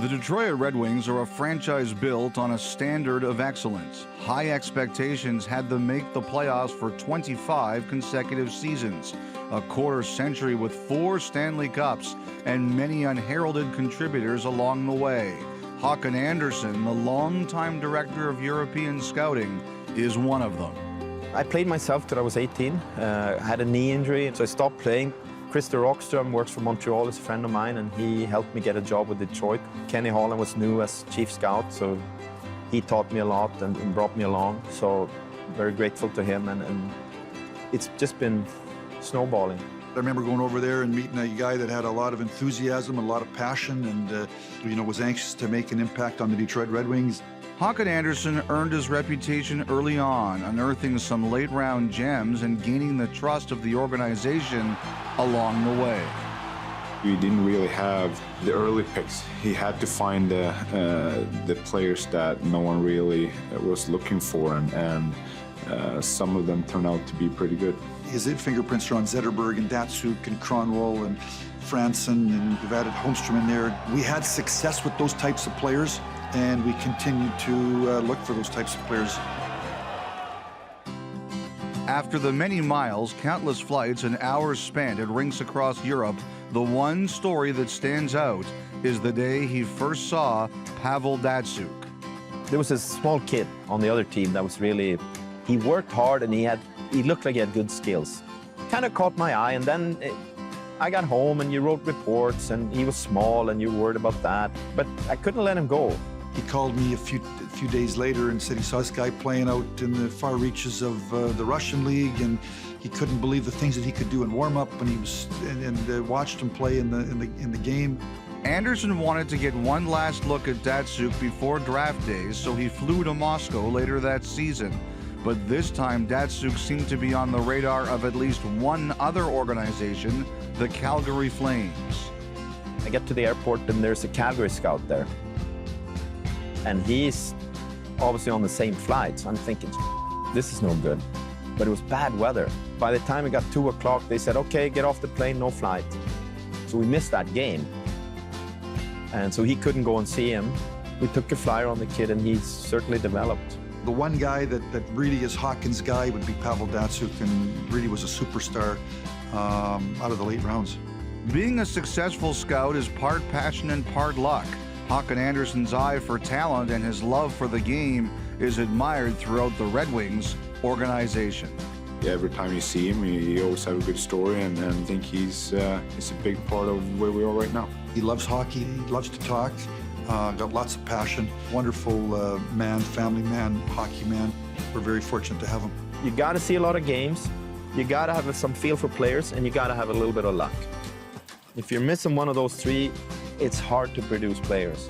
The Detroit Red Wings are a franchise built on a standard of excellence. High expectations had them make the playoffs for 25 consecutive seasons, a quarter century with 4 Stanley Cups and many unheralded contributors along the way. Hakan Andersson, the longtime director of European scouting, is one of them. I played myself till I was 18. I had a knee injury, so I stopped playing. Christer Rockström works for Montreal, is a friend of mine, and he helped me get a job with Detroit. Kenny Holland was new as chief scout, so he taught me a lot and brought me along. So very grateful to him, and it's just been snowballing. I remember going over there and meeting a guy that had a lot of enthusiasm, a lot of passion, and was anxious to make an impact on the Detroit Red Wings. Hakan Andersson earned his reputation early on, unearthing some late-round gems and gaining the trust of the organization along the way. We didn't really have the early picks. He had to find the players that no one really was looking for, and some of them turned out to be pretty good. His fingerprints are on Zetterberg and Datsyuk and Kronwall and Franson, and we've added Holmstrom in there. We had success with those types of players, and we continue to look for those types of players. After the many miles, countless flights, and hours spent at rinks across Europe, the one story that stands out is the day he first saw Pavel Datsyuk. There was a small kid on the other team that was really, he worked hard and he looked like he had good skills. Kind of caught my eye, and then I got home and you wrote reports, and he was small and you were worried about that, but I couldn't let him go. He called me a few days later and said he saw this guy playing out in the far reaches of the Russian league, and he couldn't believe the things that he could do in warm-up when he was and watched him play in the game. Andersson wanted to get one last look at Datsyuk before draft days, so he flew to Moscow later that season. But this time, Datsyuk seemed to be on the radar of at least one other organization, the Calgary Flames. I get to the airport and there's a Calgary scout there. And he's obviously on the same flight, so I'm thinking, this is no good. But it was bad weather. By the time it got 2 o'clock, they said, okay, get off the plane, no flight. So we missed that game. And so he couldn't go and see him. We took a flyer on the kid, and he's certainly developed. The one guy that really is Hakan's guy would be Pavel Datsyuk, and really was a superstar out of the late rounds. Being a successful scout is part passion and part luck. Hakan Andersson's eye for talent and his love for the game is admired throughout the Red Wings organization. Every time you see him, you always have a good story, and I think he's a big part of where we are right now. He loves hockey, he loves to talk, got lots of passion, wonderful man, family man, hockey man. We're very fortunate to have him. You got to see a lot of games, you got to have some feel for players, and you got to have a little bit of luck. If you're missing one of those three, it's hard to produce players.